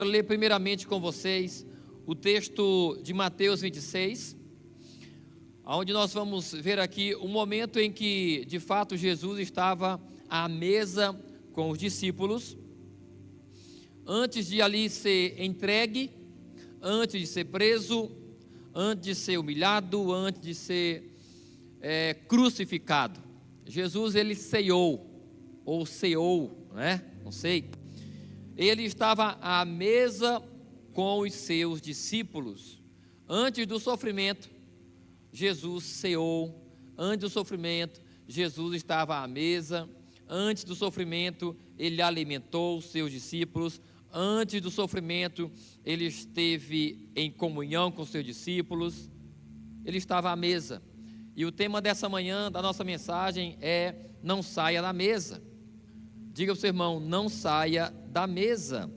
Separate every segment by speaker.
Speaker 1: Quero ler primeiramente com vocês o texto de Mateus 26, onde nós vamos ver aqui o momento em que, de fato, Jesus estava à mesa com os discípulos, antes de ali ser entregue, antes de ser preso, antes de ser humilhado, antes de ser crucificado. Jesus, ele ceou, ou ceou, né? Não sei. Ele estava à mesa com os seus discípulos. Antes do sofrimento, Jesus ceou. Antes do sofrimento, Jesus estava à mesa. Antes do sofrimento, ele alimentou os seus discípulos. Antes do sofrimento, ele esteve em comunhão com os seus discípulos. Ele estava à mesa. E o tema dessa manhã, da nossa mensagem, é: não saia da mesa. Diga ao seu irmão: não saia da mesa.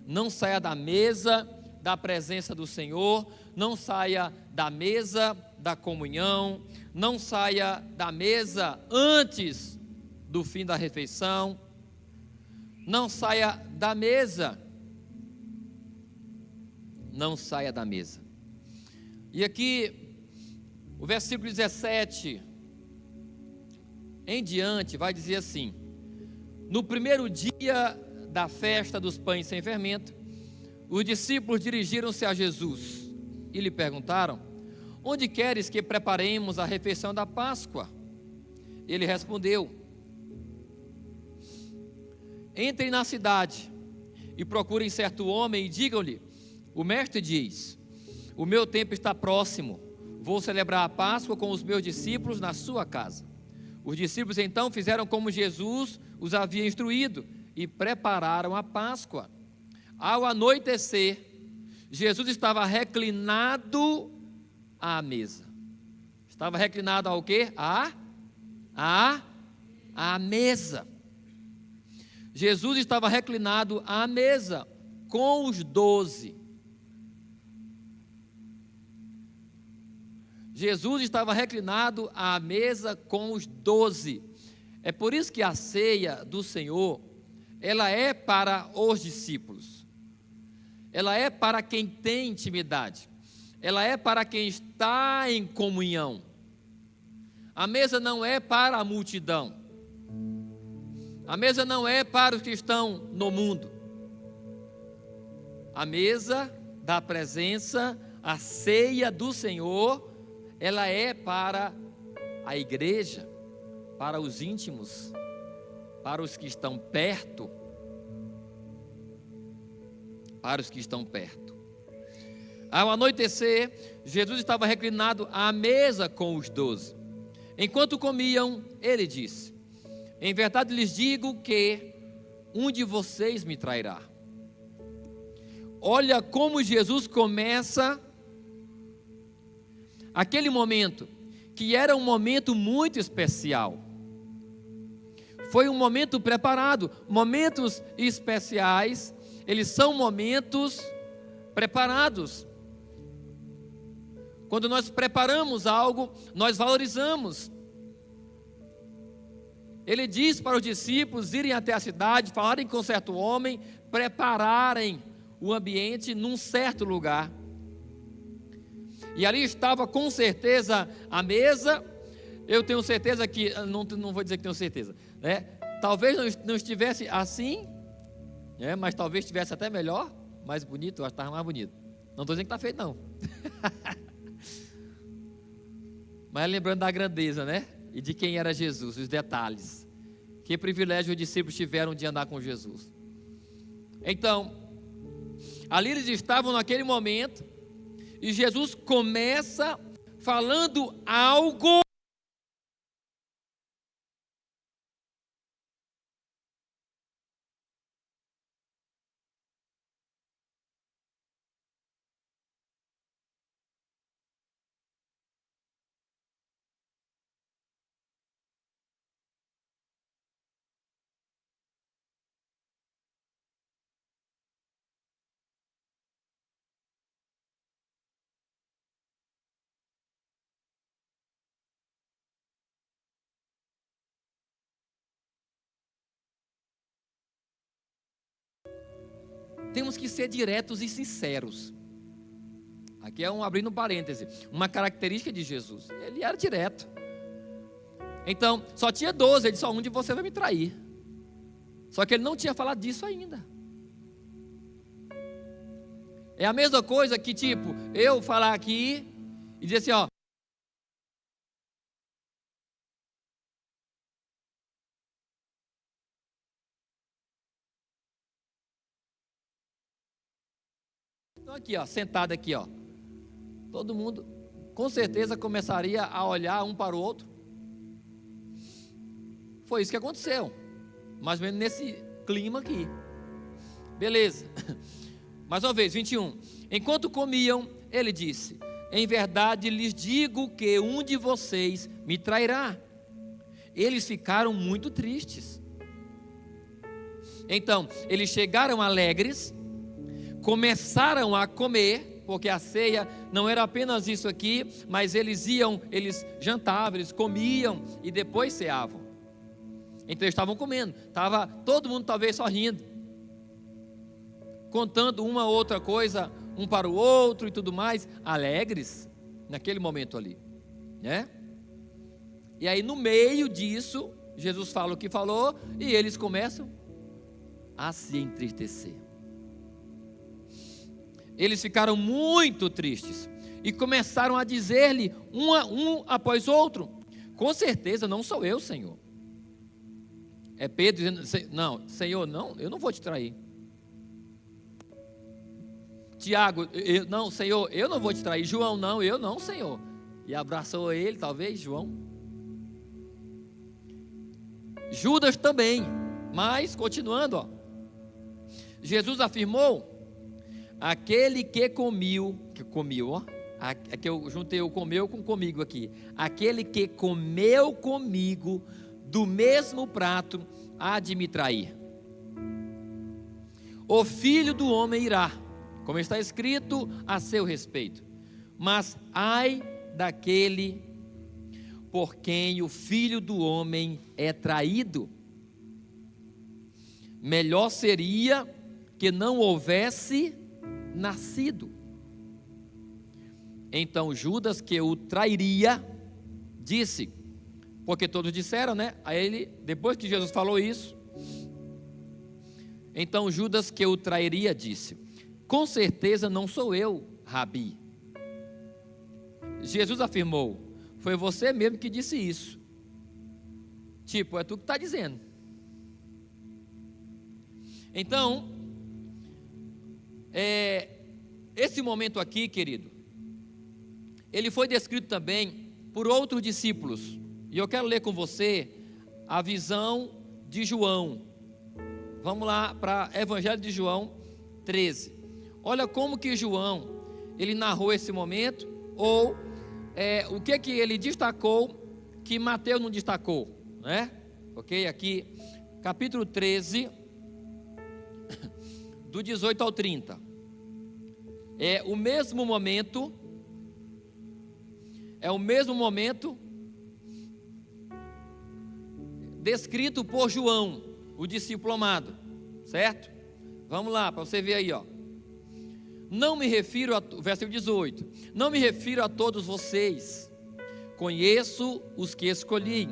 Speaker 1: Não saia da mesa da presença do Senhor. Não saia da mesa da comunhão. Não saia da mesa antes do fim da refeição. Não saia da mesa. Não saia da mesa. E aqui, o versículo 17 em diante vai dizer assim: no primeiro dia da festa dos pães sem fermento, os discípulos dirigiram-se a Jesus e lhe perguntaram: onde queres que preparemos a refeição da Páscoa? Ele respondeu: entrem na cidade e procurem certo homem e digam-lhe: o mestre diz, o meu tempo está próximo, vou celebrar a Páscoa com os meus discípulos na sua casa. Os discípulos então fizeram como Jesus os havia instruído e prepararam a Páscoa. Ao anoitecer, Jesus estava reclinado à mesa. Estava reclinado ao quê? À mesa. Jesus estava reclinado à mesa com os 12. Jesus estava reclinado à mesa com os 12. É por isso que a ceia do Senhor, ela é para os discípulos. Ela é para quem tem intimidade. Ela é para quem está em comunhão. A mesa não é para a multidão. A mesa não é para os que estão no mundo. A mesa da presença, a ceia do Senhor, ela é para a igreja, para os íntimos, para os que estão perto. Para os que estão perto. Ao anoitecer, Jesus estava reclinado à mesa com os 12. Enquanto comiam, ele disse: em verdade lhes digo que um de vocês me trairá. Olha como Jesus começa aquele momento, que era um momento muito especial. Foi um momento preparado. Momentos especiais, eles são momentos preparados. Quando nós preparamos algo, nós valorizamos. Ele diz para os discípulos irem até a cidade, falarem com certo homem, prepararem o ambiente num certo lugar. E ali estava com certeza a mesa. Eu tenho certeza que, não vou dizer que tenho certeza, né? Talvez não estivesse assim, mas talvez estivesse até melhor, mais bonito. Eu acho que estava mais bonito. Não estou dizendo que está feito, não. Mas lembrando da grandeza, né? E de quem era Jesus, os detalhes. Que privilégio os discípulos tiveram de andar com Jesus. Então, ali eles estavam naquele momento, e Jesus começa falando algo temos que ser diretos e sinceros. Aqui é abrindo um parêntese, uma característica de Jesus. Ele era direto. Então, só tinha 12, ele disse, só um de você vai me trair. Só que ele não tinha falado disso ainda. É a mesma coisa que, tipo, eu falar aqui e dizer assim, ó, então aqui, ó, sentado aqui, ó, todo mundo com certeza começaria a olhar um para o outro. Foi isso que aconteceu, mais ou menos nesse clima aqui. Beleza. Mais uma vez, 21. Enquanto comiam, ele disse, em verdade lhes digo que um de vocês me trairá. Eles ficaram muito tristes. Então, eles chegaram alegres, começaram a comer, porque a ceia não era apenas isso aqui, mas eles jantavam, eles comiam e depois ceavam. Então eles estavam comendo, estava todo mundo talvez sorrindo, contando uma outra coisa um para o outro e tudo mais, alegres naquele momento ali, né? E aí no meio disso, Jesus fala o que falou e eles começam a se entristecer. Eles ficaram muito tristes e começaram a dizer-lhe um após outro, com certeza não sou eu, Senhor. É Pedro dizendo, não, Senhor, não, eu não vou te trair. Tiago, não, Senhor, eu não vou te trair. João, não, eu não, Senhor. E abraçou ele, talvez, João. Judas também, mas continuando, ó. Jesus afirmou, aquele que comiu, ó, aqui eu juntei o comeu com comigo aqui. Aquele que comeu comigo do mesmo prato há de me trair. O Filho do Homem irá, como está escrito a seu respeito. Mas ai daquele por quem o Filho do Homem é traído. Melhor seria que não houvesse nascido. Então Judas, que o trairia, disse, porque todos disseram, né? A ele, depois que Jesus falou isso, então Judas, que o trairia, disse, com certeza não sou eu, Rabi. Jesus afirmou, foi você mesmo que disse isso. Tipo, é tu que está dizendo. Então, esse momento aqui, querido, ele foi descrito também por outros discípulos. E eu quero ler com você a visão de João. Vamos lá para Evangelho de João 13. Olha como que João, ele narrou esse momento, ou o que ele destacou que Mateus não destacou, né? Ok? Aqui, capítulo 13, do 18 ao 30. É o mesmo momento descrito por João, o discípulo amado, certo? Vamos lá, para você ver aí, ó. Não me refiro versículo 18, não me refiro a todos vocês, conheço os que escolhi,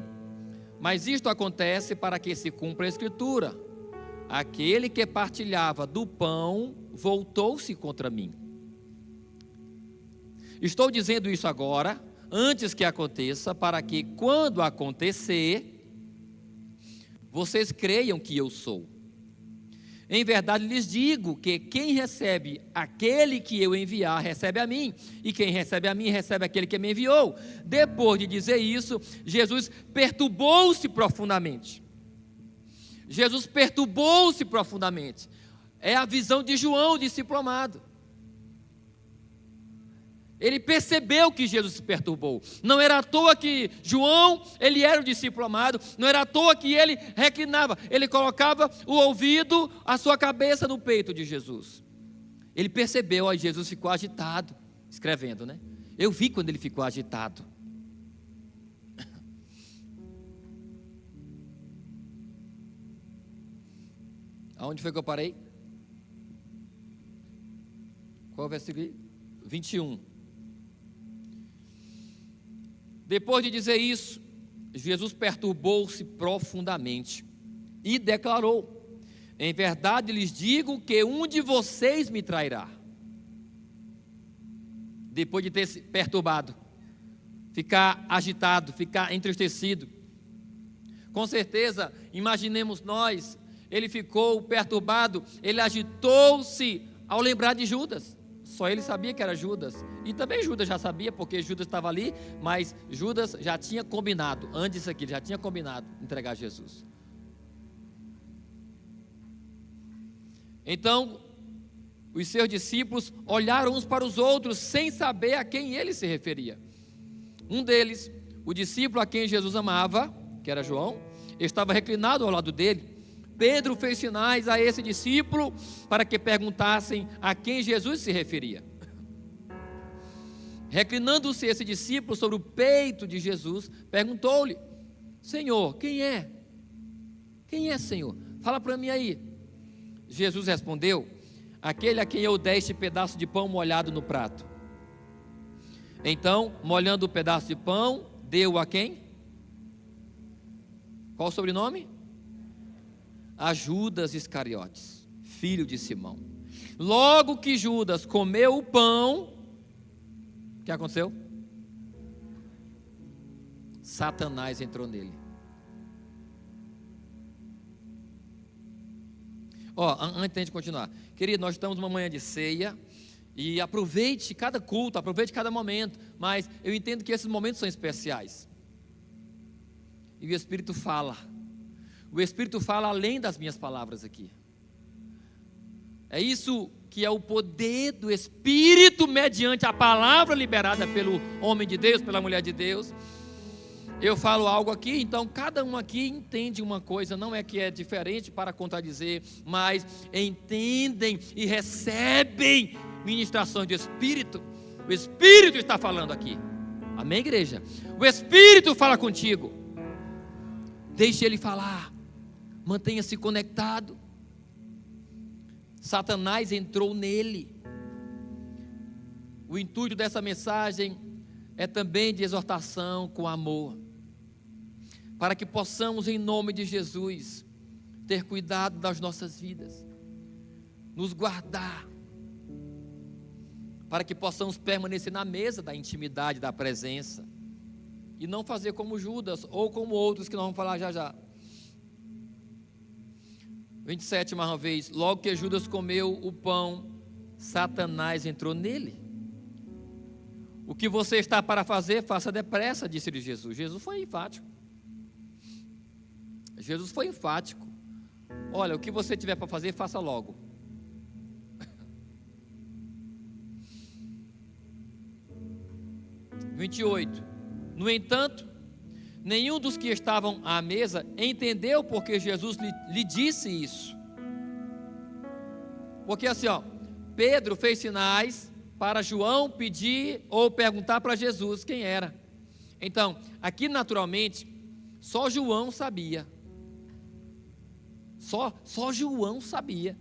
Speaker 1: mas isto acontece para que se cumpra a escritura, aquele que partilhava do pão, voltou-se contra mim. Estou dizendo isso agora, antes que aconteça, para que quando acontecer, vocês creiam que eu sou. Em verdade lhes digo que quem recebe aquele que eu enviar, recebe a mim, e quem recebe a mim, recebe aquele que me enviou. Depois de dizer isso, Jesus perturbou-se profundamente. Jesus perturbou-se profundamente. É a visão de João, discípulo amado. Ele percebeu que Jesus se perturbou. Não era à toa que João, ele era o discípulo amado. Não era à toa que ele reclinava. Ele colocava o ouvido, a sua cabeça no peito de Jesus. Ele percebeu, ó, Jesus ficou agitado, escrevendo, né? Eu vi quando ele ficou agitado. Aonde foi que eu parei? Qual é o versículo? 21. Depois de dizer isso, Jesus perturbou-se profundamente e declarou: em verdade lhes digo que um de vocês me trairá. Depois de ter se perturbado, ficar agitado, ficar entristecido. Com certeza, imaginemos nós, ele ficou perturbado, ele agitou-se ao lembrar de Judas. Só ele sabia que era Judas. E também Judas já sabia, porque Judas estava ali, mas Judas já tinha combinado, antes disso aqui, ele já tinha combinado entregar Jesus. Então, os seus discípulos olharam uns para os outros, sem saber a quem ele se referia. Um deles, o discípulo a quem Jesus amava, que era João, estava reclinado ao lado dele. Pedro fez sinais a esse discípulo para que perguntassem a quem Jesus se referia. Reclinando-se esse discípulo sobre o peito de Jesus, perguntou-lhe: Senhor, quem é? Quem é, Senhor? Fala para mim aí. Jesus respondeu: aquele a quem eu dei este pedaço de pão molhado no prato. Então, molhando o pedaço de pão, deu a quem? Qual o sobrenome? A Judas Iscariotes, filho de Simão. Logo que Judas comeu o pão, o que aconteceu? Satanás entrou nele. Antes de continuar, querido, nós estamos numa manhã de ceia, e aproveite cada culto, aproveite cada momento, mas eu entendo que esses momentos são especiais, e o Espírito fala além das minhas palavras aqui. É isso que é o poder do Espírito mediante a palavra liberada pelo homem de Deus, pela mulher de Deus. Eu falo algo aqui, então cada um aqui entende uma coisa, não é que é diferente para contradizer, mas entendem e recebem ministração de Espírito. O Espírito está falando aqui, amém, igreja? O Espírito fala contigo, deixe ele falar, mantenha-se conectado. Satanás entrou nele. O intuito dessa mensagem é também de exortação com amor, para que possamos, em nome de Jesus, ter cuidado das nossas vidas, nos guardar, para que possamos permanecer na mesa da intimidade, da presença, e não fazer como Judas, ou como outros que nós vamos falar já já. 27, mais uma vez, logo que Judas comeu o pão, Satanás entrou nele. O que você está para fazer, faça depressa, disse-lhe Jesus. Jesus foi enfático. Olha, o que você tiver para fazer, faça logo. (28) 28. No entanto, nenhum dos que estavam à mesa entendeu porque Jesus lhe disse isso. Porque assim, Pedro fez sinais para João pedir ou perguntar para Jesus quem era. Então, aqui naturalmente, só João sabia. Só João sabia.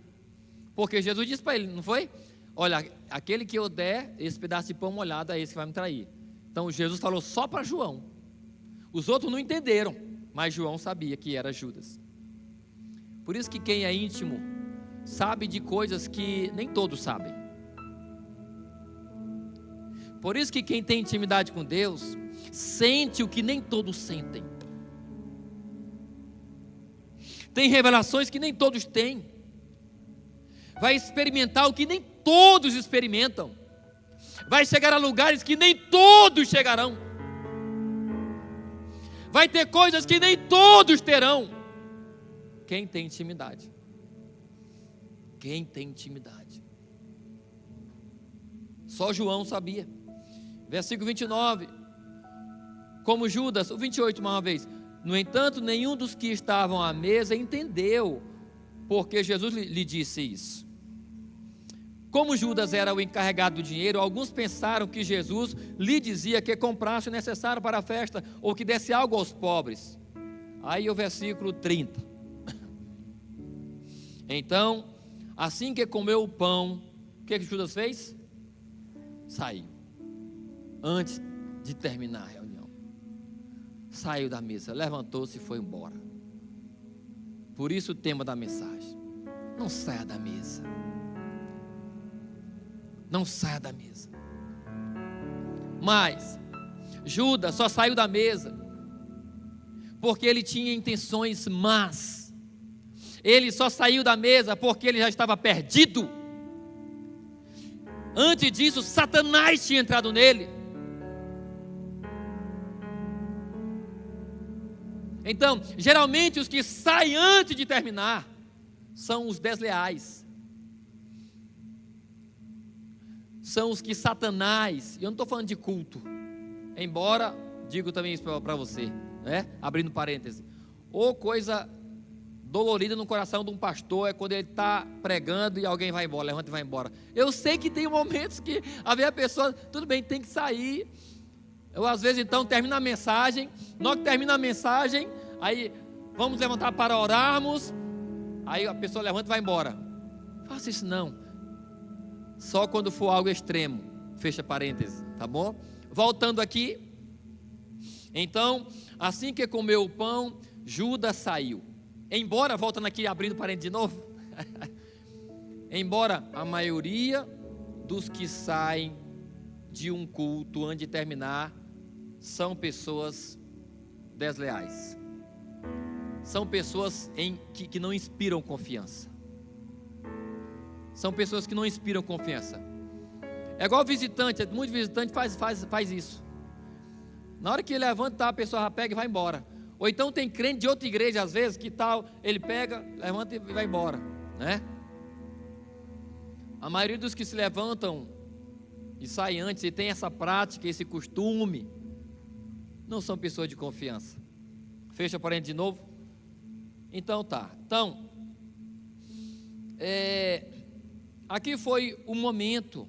Speaker 1: Porque Jesus disse para ele, não foi? Olha, aquele que eu der esse pedaço de pão molhado é esse que vai me trair. Então Jesus falou só para João. Os outros não entenderam, mas João sabia que era Judas. Por isso que quem é íntimo sabe de coisas que nem todos sabem. Por isso que quem tem intimidade com Deus sente o que nem todos sentem. Tem revelações que nem todos têm. Vai experimentar o que nem todos experimentam. Vai chegar a lugares que nem todos chegarão. Vai ter coisas que nem todos terão. Quem tem intimidade? Quem tem intimidade? Só João sabia. Versículo 29. Como Judas, o 28 mais uma vez. No entanto, nenhum dos que estavam à mesa entendeu porque Jesus lhe disse isso. Como Judas era o encarregado do dinheiro, alguns pensaram que Jesus lhe dizia que comprasse o necessário para a festa, ou que desse algo aos pobres. Aí o versículo 30. Então, assim que comeu o pão, o que Judas fez? saiu. Antes de terminar a reunião, saiu da mesa, levantou-se e foi embora. Por isso o tema da mensagem: não saia da mesa. Não saia da mesa. Mas Judas só saiu da mesa porque ele tinha intenções más. Ele só saiu da mesa porque ele já estava perdido. Antes disso, Satanás tinha entrado nele. Então, geralmente os que saem antes de terminar são os desleais. São os que Satanás, e eu não estou falando de culto, embora, digo também isso para você, né? Abrindo parênteses, ou coisa dolorida no coração de um pastor é quando ele está pregando e alguém vai embora, levanta e vai embora. Eu sei que tem momentos que a pessoa, tudo bem, tem que sair. Eu às vezes então termino a mensagem, na hora que termina a mensagem, aí vamos levantar para orarmos, aí a pessoa levanta e vai embora. Faça isso não. Só quando for algo extremo, fecha parênteses, tá bom? Voltando aqui, então, assim que comeu o pão, Judas saiu. Embora, voltando aqui, abrindo parênteses de novo, embora a maioria dos que saem de um culto antes de terminar são pessoas desleais, são pessoas que não inspiram confiança. São pessoas que não inspiram confiança. É igual visitante, muito visitante faz isso. Na hora que ele levanta, a pessoa já pega e vai embora. Ou então tem crente de outra igreja, às vezes, que tal, ele pega, levanta e vai embora, né? A maioria dos que se levantam e saem antes e tem essa prática, esse costume, não são pessoas de confiança. Fecha parênteses de novo. Então tá. Então, aqui foi o momento.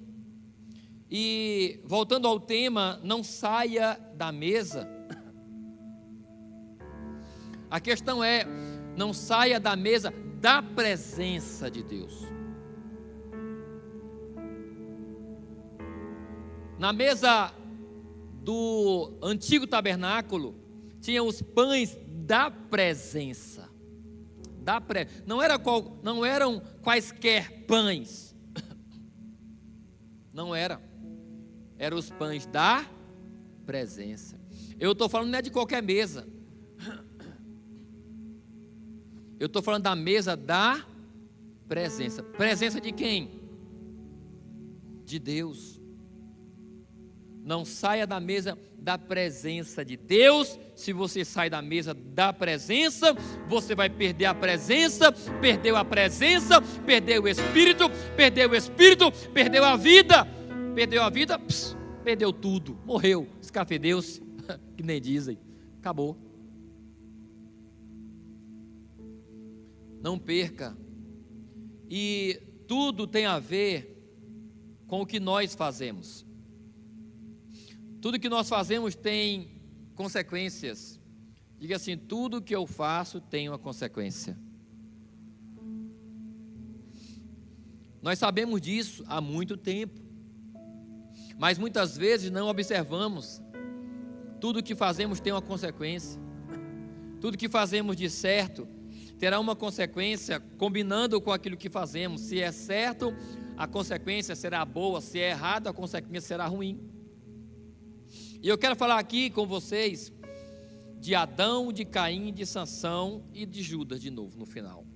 Speaker 1: E voltando ao tema, não saia da mesa. A questão é, não saia da mesa da presença de Deus. Na mesa do antigo tabernáculo, tinha os pães da presença. Não eram quaisquer pães. Não era. Eram os pães da presença. Eu estou falando não é de qualquer mesa. Eu estou falando da mesa da presença. Presença de quem? De Deus. Não saia da mesa da presença de Deus. Se você sai da mesa da presença, você vai perder a presença. Perdeu a presença, perdeu o Espírito, perdeu a vida. Perdeu a vida, perdeu tudo, morreu, escafedeu-se, que nem dizem, acabou. Não perca. E tudo tem a ver com o que nós fazemos. Tudo que nós fazemos tem consequências. Diga assim: tudo que eu faço tem uma consequência. Nós sabemos disso há muito tempo, mas muitas vezes não observamos. Tudo que fazemos tem uma consequência. Tudo que fazemos de certo terá uma consequência combinando com aquilo que fazemos. Se é certo, a consequência será boa. Se é errado, a consequência será ruim. E eu quero falar aqui com vocês de Adão, de Caim, de Sansão e de Judas de novo no final.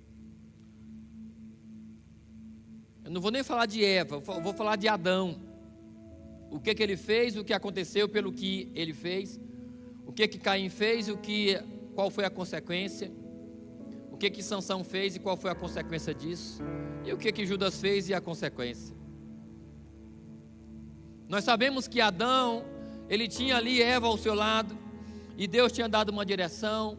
Speaker 1: Eu não vou nem falar de Eva, eu vou falar de Adão. O que ele fez, o que aconteceu pelo que ele fez, o que Caim fez, qual foi a consequência, o que Sansão fez e qual foi a consequência disso, e o que Judas fez e a consequência. Nós sabemos que Adão, ele tinha ali Eva ao seu lado, e Deus tinha dado uma direção: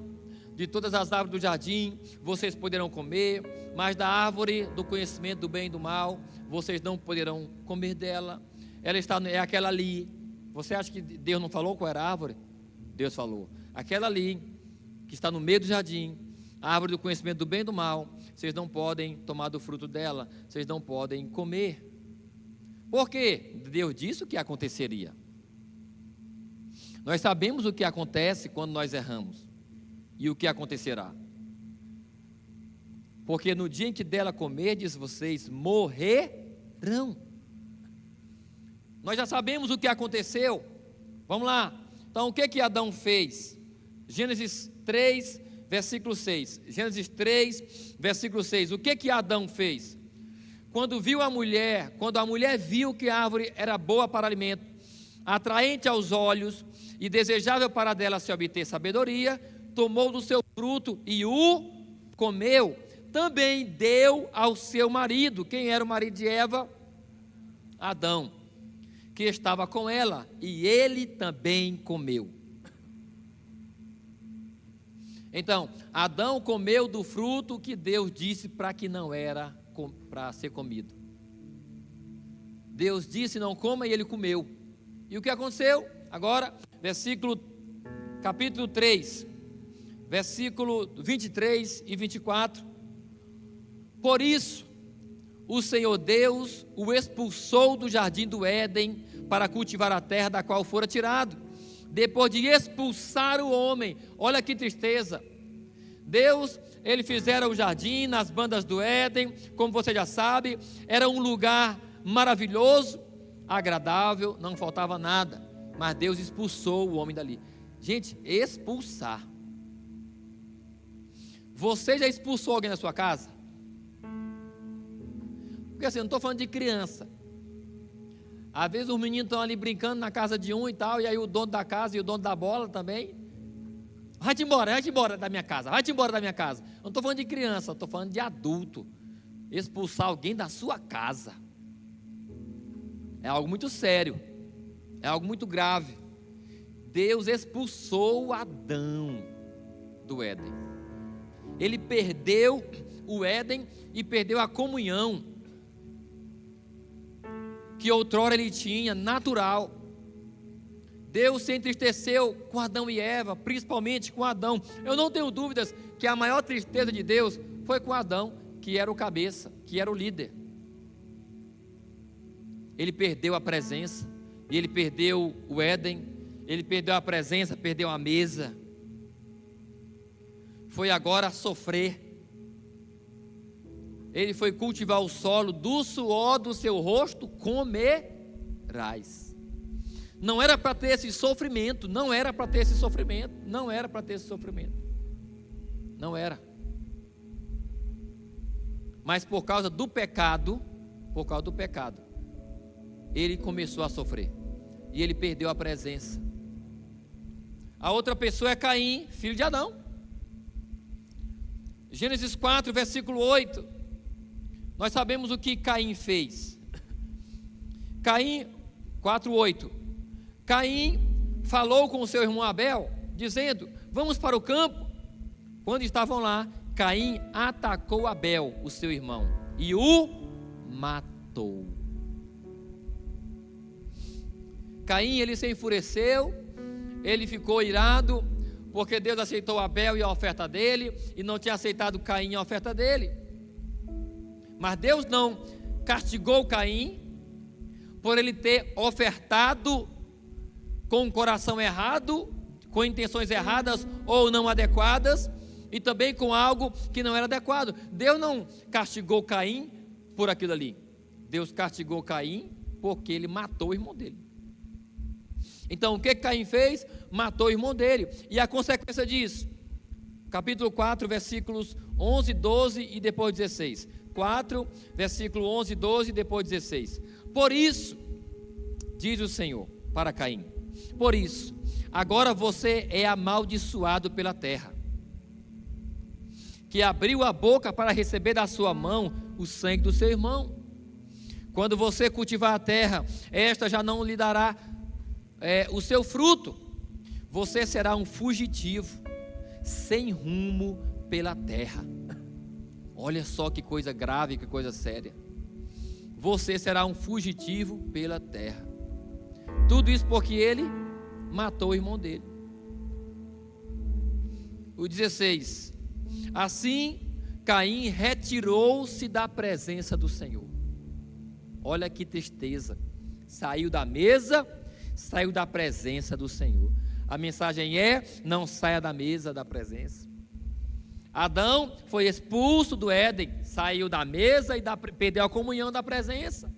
Speaker 1: de todas as árvores do jardim vocês poderão comer, mas da árvore do conhecimento do bem e do mal vocês não poderão comer dela. Ela é aquela ali. Você acha que Deus não falou qual era a árvore? Deus falou: aquela ali, que está no meio do jardim, a árvore do conhecimento do bem e do mal, vocês não podem tomar do fruto dela, vocês não podem comer. Por quê? Deus disse o que aconteceria. Nós sabemos o que acontece quando nós erramos e o que acontecerá. Porque no dia em que dela comerdes, vocês morrerão. Nós já sabemos o que aconteceu. Vamos lá. Então, o que Adão fez? Gênesis 3, versículo 6. Gênesis 3, versículo 6. O que Adão fez? Quando a mulher viu que a árvore era boa para alimento, atraente aos olhos e desejável para dela se obter sabedoria, tomou do seu fruto e o comeu. Também deu ao seu marido. Quem era o marido de Eva? Adão, que estava com ela, e ele também comeu. Então, Adão comeu do fruto que Deus disse para que não era para ser comido. Deus disse não coma e ele comeu. E o que aconteceu? Agora, capítulo 3, versículo 23 e 24. Por isso, o Senhor Deus o expulsou do jardim do Éden para cultivar a terra da qual fora tirado. Depois de expulsar o homem, olha que tristeza. Deus, ele fizera o jardim nas bandas do Éden, como você já sabe, era um lugar maravilhoso, agradável, não faltava nada, mas Deus expulsou o homem dali. Gente, expulsar. Você já expulsou alguém da sua casa? Porque assim, eu não estou falando de criança. Às vezes os meninos estão ali brincando na casa de um e tal, e aí o dono da casa e o dono da bola também. Vai-te embora da minha casa, vai-te embora da minha casa. Eu não estou falando de criança, eu estou falando de adulto. Expulsar alguém da sua casa é algo muito sério, é algo muito grave. Deus expulsou Adão do Éden. Ele perdeu o Éden e perdeu a comunhão que outrora ele tinha, natural. Deus se entristeceu com Adão e Eva, principalmente com Adão. Eu não tenho dúvidas que a maior tristeza de Deus foi com Adão, que era o cabeça, que era o líder. Ele perdeu a presença, e ele perdeu o Éden, ele perdeu a presença, perdeu a mesa. Foi agora sofrer. Ele foi cultivar o solo, do suor do seu rosto comerás. Não era para ter esse sofrimento, não era para ter esse sofrimento, não era para ter esse sofrimento, não era. Mas por causa do pecado, ele começou a sofrer, e ele perdeu a presença. A outra pessoa é Caim, filho de Adão. Gênesis 4, versículo 8, nós sabemos o que Caim fez. Caim, 4:8. Caim falou com o seu irmão Abel, dizendo: vamos para o campo. Quando estavam lá, Caim atacou Abel, o seu irmão, e o matou. Caim, ele se enfureceu, ele ficou irado, porque Deus aceitou Abel e a oferta dele, e não tinha aceitado Caim e a oferta dele. Mas Deus não castigou Caim por ele ter ofertado com o coração errado, com intenções erradas ou não adequadas, e também com algo que não era adequado. Deus não castigou Caim por aquilo ali. Deus castigou Caim porque ele matou o irmão dele. Então o que Caim fez? Matou o irmão dele. E a consequência disso, capítulo 4, versículos 11, 12 e depois 16. 4, versículo 11, 12 e depois 16. Por isso, diz o Senhor para Caim: por isso, agora você é amaldiçoado pela terra, que abriu a boca para receber da sua mão o sangue do seu irmão. Quando você cultivar a terra, esta já não lhe dará o seu fruto. Você será um fugitivo, sem rumo pela terra. Olha só que coisa grave, que coisa séria. Você será um fugitivo pela terra. Tudo isso porque ele matou o irmão dele. O 16. Assim, Caim retirou-se da presença do Senhor. Olha que tristeza. Saiu da mesa, saiu da presença do Senhor. A mensagem é: não saia da mesa da presença. Adão foi expulso do Éden, saiu da mesa e perdeu a comunhão da presença.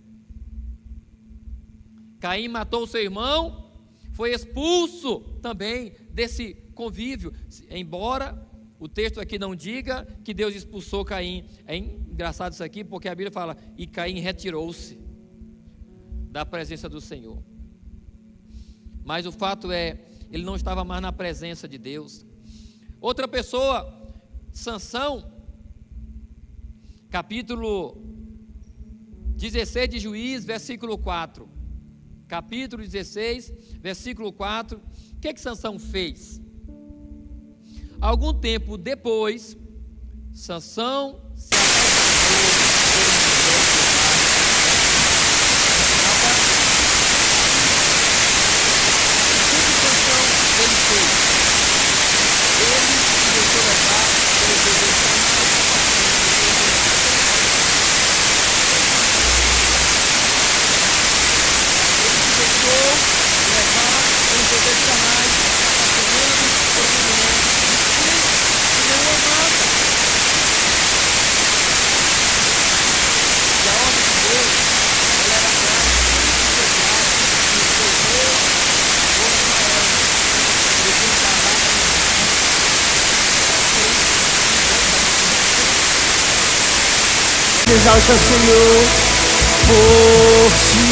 Speaker 1: Caim matou seu irmão, foi expulso também desse convívio, embora o texto aqui não diga que Deus expulsou Caim. É engraçado isso aqui, porque a Bíblia fala: e Caim retirou-se da presença do Senhor. Mas o fato é, ele não estava mais na presença de Deus. Outra pessoa, Sansão, capítulo 16 de Juízes, versículo 4. Capítulo 16, versículo 4. O que Sansão fez? Algum tempo depois, Sansão se
Speaker 2: exalta o Senhor por ti.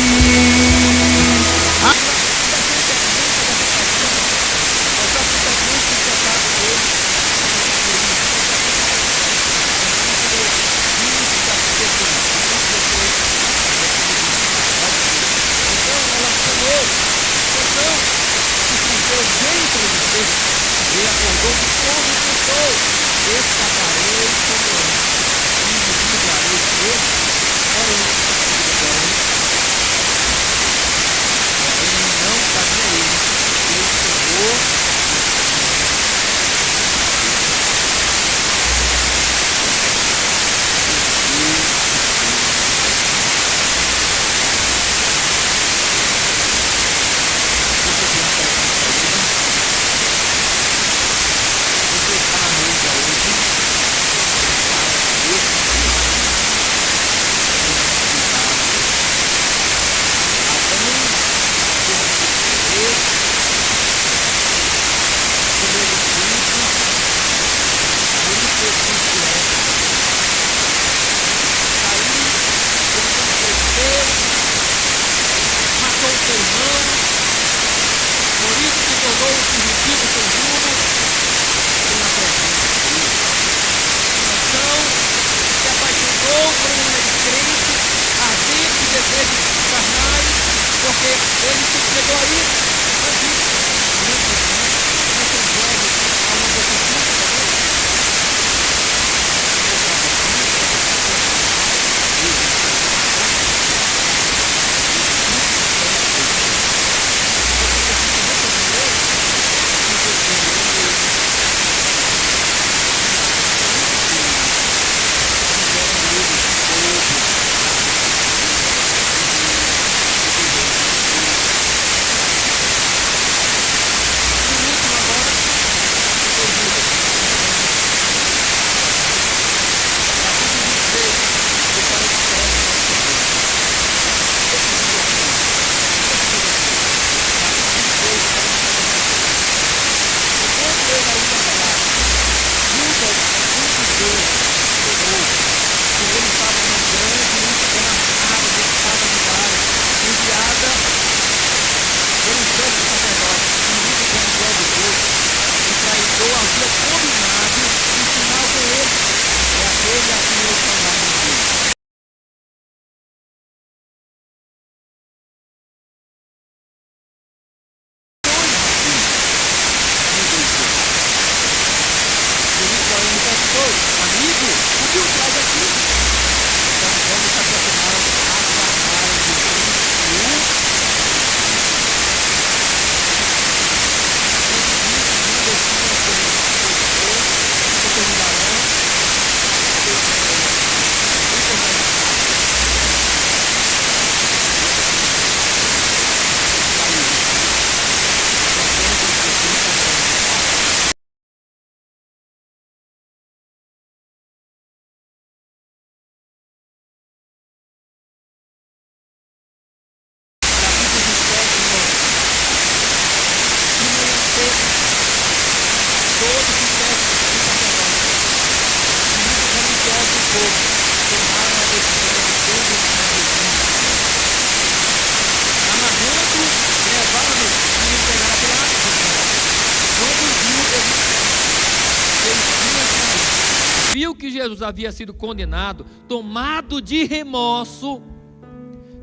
Speaker 1: Jesus havia sido condenado, tomado de remorso,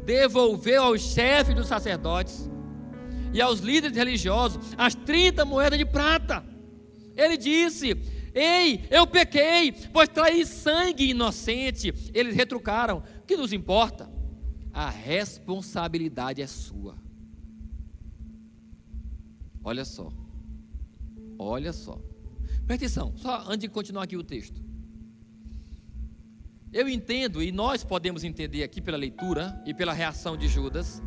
Speaker 1: devolveu aos chefes dos sacerdotes e aos líderes religiosos as 30 moedas de prata. Ele disse: ei, eu pequei, pois traí sangue inocente. Eles retrucaram: o que nos importa? A responsabilidade é sua. Olha só, presta atenção, só antes de continuar aqui o texto. Eu entendo, e nós podemos entender aqui pela leitura e pela reação de Judas,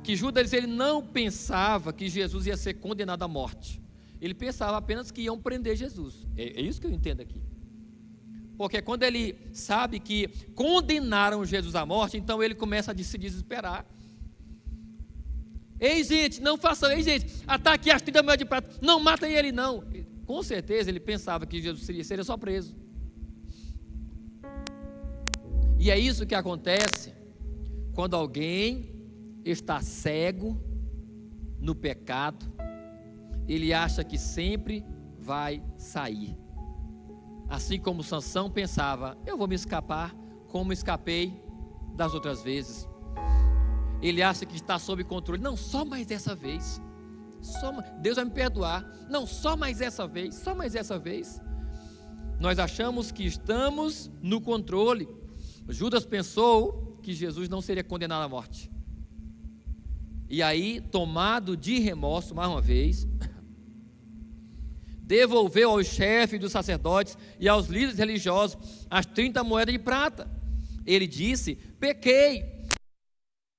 Speaker 1: que Judas ele não pensava que Jesus ia ser condenado à morte. Ele pensava apenas que iam prender Jesus. É isso que eu entendo aqui. Porque quando ele sabe que condenaram Jesus à morte, então ele começa a se desesperar. Ei, gente, não façam, ataque as 30 moedas de prata, não matem ele não. Com certeza ele pensava que Jesus seria só preso. E é isso que acontece quando alguém está cego no pecado. Ele acha que sempre vai sair. Assim como Sansão pensava: eu vou me escapar como escapei das outras vezes. Ele acha que está sob controle. Não, só mais dessa vez. Deus vai me perdoar. Não, só mais essa vez. Nós achamos que estamos no controle. Judas pensou que Jesus não seria condenado à morte. E aí, tomado de remorso, mais uma vez, devolveu aos chefes dos sacerdotes e aos líderes religiosos as 30 moedas de prata. Ele disse: pequei,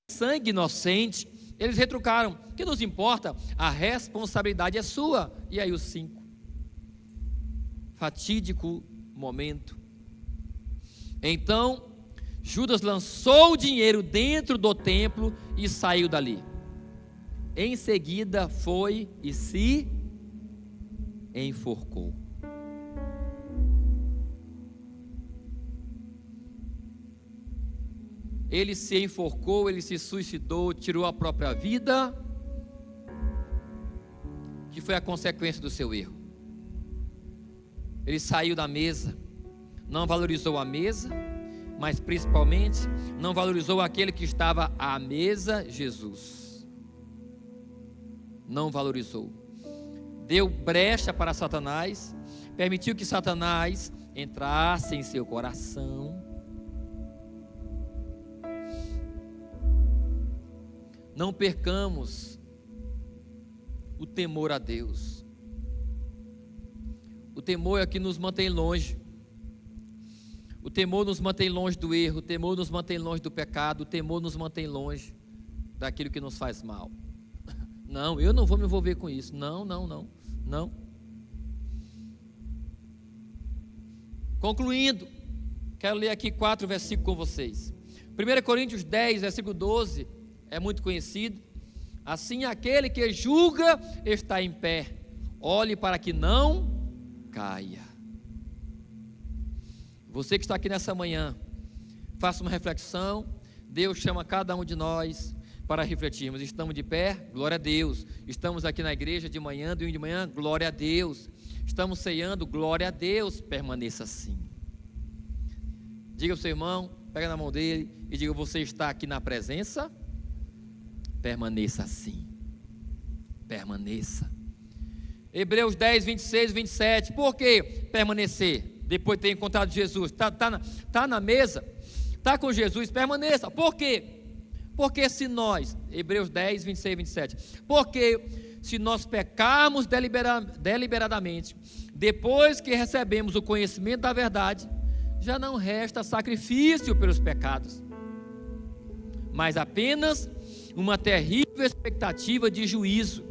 Speaker 1: sangue inocente. Eles retrucaram: o que nos importa? A responsabilidade é sua. E aí os 5. Fatídico momento. Então Judas lançou o dinheiro dentro do templo e saiu dali. Em seguida foi e se enforcou. Ele se enforcou, ele se suicidou, tirou a própria vida, que foi a consequência do seu erro. Ele saiu da mesa, não valorizou a mesa, mas principalmente não valorizou aquele que estava à mesa, Jesus. Não valorizou. Deu brecha para Satanás, permitiu que Satanás entrasse em seu coração. Não percamos o temor a Deus. O temor é que nos mantém longe. O temor nos mantém longe do erro, o temor nos mantém longe do pecado, o temor nos mantém longe daquilo que nos faz mal. Não, eu não vou me envolver com isso. Não. Concluindo, quero ler aqui 4 versículos com vocês. 1 Coríntios 10, versículo 12, é muito conhecido. Assim, aquele que julga está em pé, olhe para que não caia. Você que está aqui nessa manhã, faça uma reflexão. Deus chama cada um de nós para refletirmos. Estamos de pé, glória a Deus. Estamos aqui na igreja de manhã, domingo de manhã, glória a Deus. Estamos ceando, glória a Deus. Permaneça assim. Diga ao seu irmão, pega na mão dele e diga: você está aqui na presença? Permaneça assim. Permaneça. Hebreus 10, 26, 27. Por que permanecer? Depois de ter encontrado Jesus, está na mesa, está com Jesus, permaneça. Por quê? Porque se nós, Hebreus 10, 26 e 27, porque se nós pecarmos deliberadamente, depois que recebemos o conhecimento da verdade, já não resta sacrifício pelos pecados, mas apenas uma terrível expectativa de juízo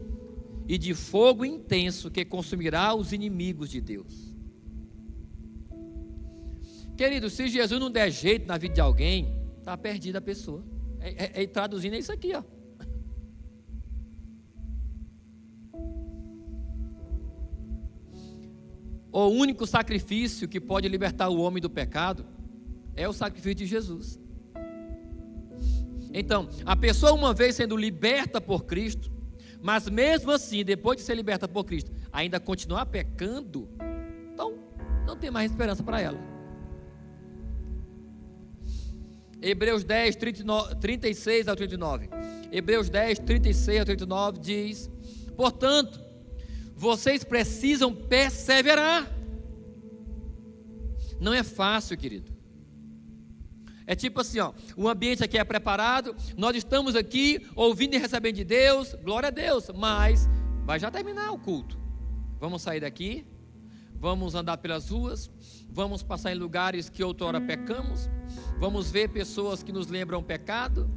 Speaker 1: e de fogo intenso que consumirá os inimigos de Deus. Querido, se Jesus não der jeito na vida de alguém, está perdida a pessoa. Traduzindo é isso aqui, ó. O único sacrifício que pode libertar o homem do pecado é o sacrifício de Jesus. Então, a pessoa, uma vez sendo liberta por Cristo, mas mesmo assim, depois de ser liberta por Cristo, ainda continuar pecando, então não tem mais esperança para ela. Hebreus 10, 36 ao 39. Hebreus 10, 36 ao 39 diz: portanto, vocês precisam perseverar. Não é fácil, querido. É tipo assim, ó, o ambiente aqui é preparado, nós estamos aqui ouvindo e recebendo de Deus, glória a Deus, mas vai já terminar o culto. Vamos sair daqui, vamos andar pelas ruas, vamos passar em lugares que outrora pecamos, vamos ver pessoas que nos lembram pecado,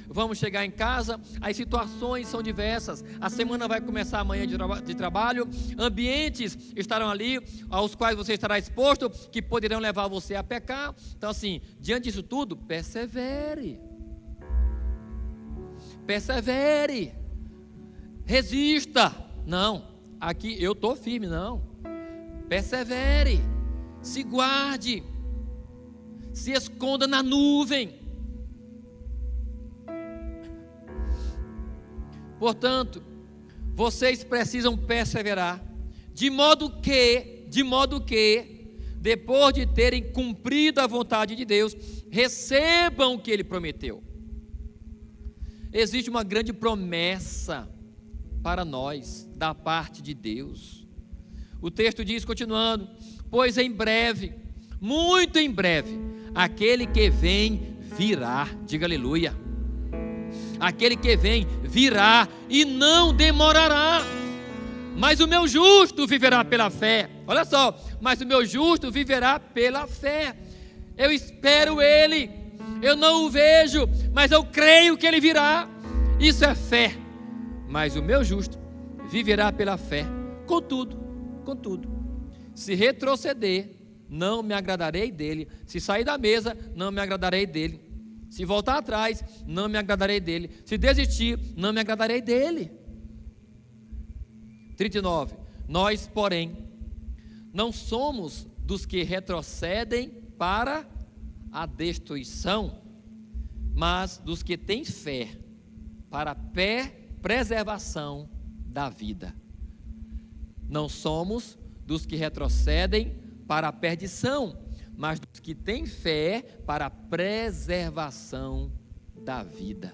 Speaker 1: vamos chegar em casa, as situações são diversas, a semana vai começar amanhã de trabalho, ambientes estarão ali, aos quais você estará exposto, que poderão levar você a pecar. Então assim, diante disso tudo, persevere, resista. Não, aqui eu estou firme, não, persevere, se guarde, se esconda na nuvem. Portanto, vocês precisam perseverar, de modo que, depois de terem cumprido a vontade de Deus, recebam o que Ele prometeu. Existe uma grande promessa para nós, da parte de Deus. O texto diz, continuando: pois em breve, muito em breve, aquele que vem virá. Diga aleluia. Aquele que vem virá e não demorará. Mas o meu justo viverá pela fé. Olha só, mas o meu justo viverá pela fé. Eu espero Ele, eu não o vejo, mas eu creio que Ele virá. Isso é fé. Mas o meu justo viverá pela fé. Contudo, se retroceder, não me agradarei dele. Se sair da mesa, não me agradarei dele. Se voltar atrás, não me agradarei dele. Se desistir, não me agradarei dele. 39. Nós, porém, não somos dos que retrocedem para a destruição, mas dos que têm fé para a preservação da vida. Não somos dos que retrocedem para a perdição, mas dos que têm fé para a preservação da vida.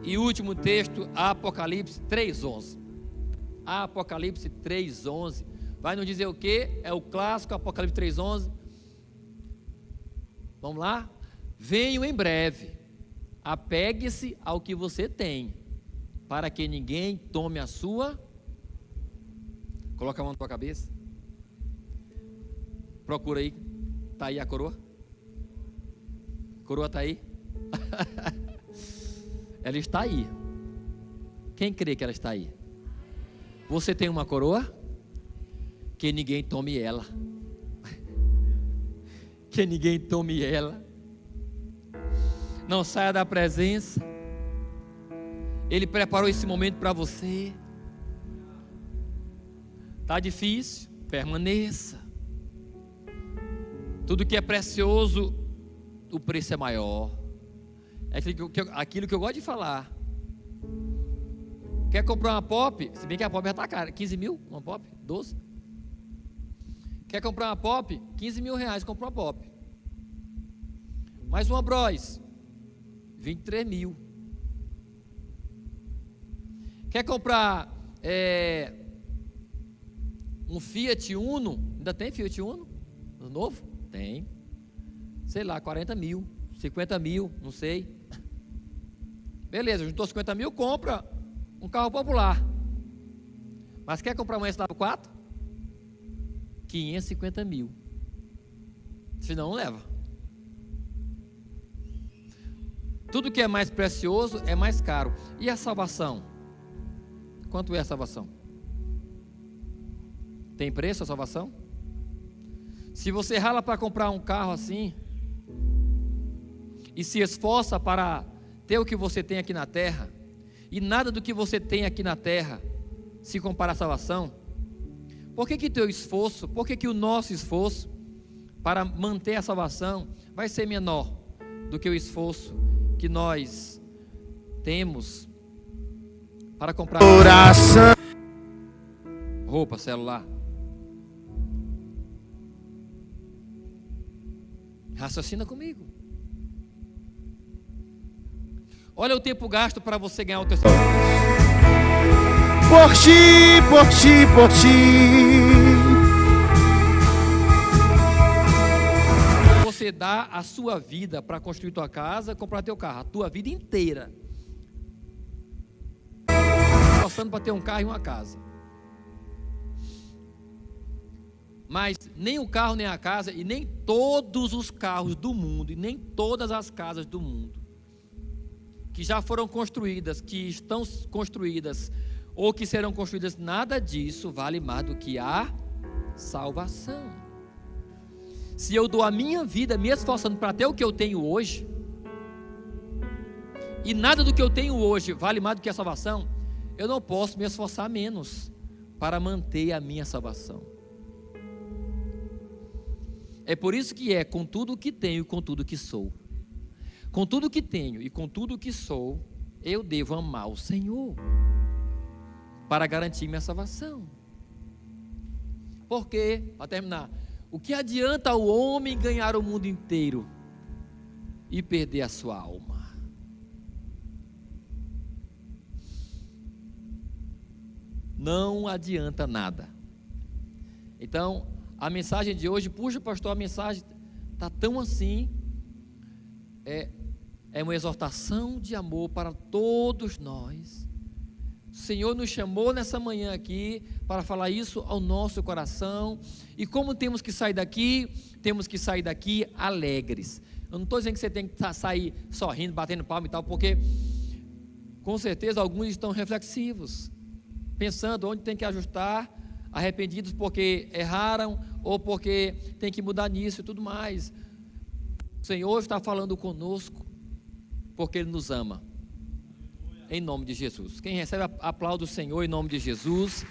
Speaker 1: E o último texto, Apocalipse 3:11. Apocalipse 3:11 vai nos dizer o que? É o clássico Apocalipse 3:11. Vamos lá? Venho em breve, apegue-se ao que você tem, para que ninguém tome a sua. Coloca a mão na tua cabeça. Procura aí, está aí a coroa? Coroa está aí? Ela está aí. Quem crê que ela está aí? Você tem uma coroa? Que ninguém tome ela. Que ninguém tome ela. Não saia da presença. Ele preparou esse momento para você. Está difícil? Permaneça. Tudo que é precioso, o preço é maior. É aquilo que eu gosto de falar. Quer comprar uma pop? Se bem que a pop já está cara. 15 mil? Uma pop? 12? Quer comprar uma pop? 15 mil reais, comprou uma pop. Mais uma Bros, 23 mil. Quer comprar um Fiat Uno? Ainda tem Fiat Uno? Novo? Tem. Sei lá, 40 mil, 50 mil, não sei. Beleza, juntou 50 mil, compra um carro popular. Mas quer comprar uma SW4? 550 mil. Senão não leva. Tudo que é mais precioso é mais caro. E a salvação? Quanto é a salvação? Tem preço a salvação? Se você rala para comprar um carro assim e se esforça para ter o que você tem aqui na terra, e nada do que você tem aqui na terra se compara à salvação, por que teu esforço, por que o nosso esforço para manter a salvação vai ser menor do que o esforço que nós temos para comprar oração, roupa, celular? Raciocina comigo. Olha o tempo gasto para você ganhar o teu salvo.
Speaker 2: Por ti, por ti, por ti.
Speaker 1: Você dá a sua vida para construir tua casa, comprar teu carro, a tua vida inteira, passando para ter um carro e uma casa. Mas nem o carro, nem a casa, e nem todos os carros do mundo, e nem todas as casas do mundo, que já foram construídas, que estão construídas, ou que serão construídas, nada disso vale mais do que a salvação. Se eu dou a minha vida me esforçando para ter o que eu tenho hoje, e nada do que eu tenho hoje vale mais do que a salvação, eu não posso me esforçar menos para manter a minha salvação. É por isso que com tudo o que tenho e com tudo o que sou. Com tudo o que tenho e com tudo o que sou, eu devo amar o Senhor para garantir minha salvação. Porque, para terminar, o que adianta o homem ganhar o mundo inteiro e perder a sua alma? Não adianta nada. Então, a mensagem de hoje, puxa, pastor, a mensagem está tão assim, é uma exortação de amor para todos nós. O Senhor nos chamou nessa manhã aqui para falar isso ao nosso coração. E como temos que sair daqui alegres. Eu não estou dizendo que você tem que sair sorrindo, batendo palma e tal, porque com certeza alguns estão reflexivos, pensando onde tem que ajustar, arrependidos porque erraram, ou porque tem que mudar nisso e tudo mais. O Senhor está falando conosco, porque Ele nos ama, em nome de Jesus. Quem recebe, aplaude o Senhor em nome de Jesus.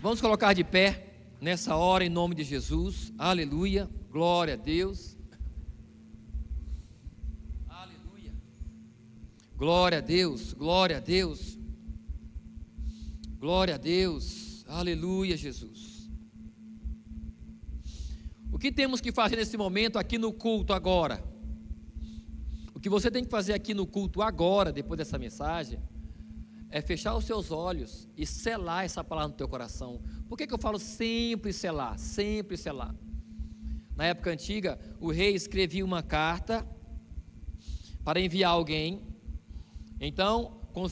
Speaker 1: Vamos colocar de pé, nessa hora, em nome de Jesus. Aleluia, glória a Deus. Aleluia, glória a Deus, glória a Deus. Glória a Deus, aleluia, Jesus. O que temos que fazer nesse momento aqui no culto agora? O que você tem que fazer aqui no culto agora, depois dessa mensagem, é fechar os seus olhos e selar essa palavra no teu coração. Por que eu falo sempre selar? Sempre selar. Na época antiga, o rei escrevia uma carta para enviar alguém. Então, quando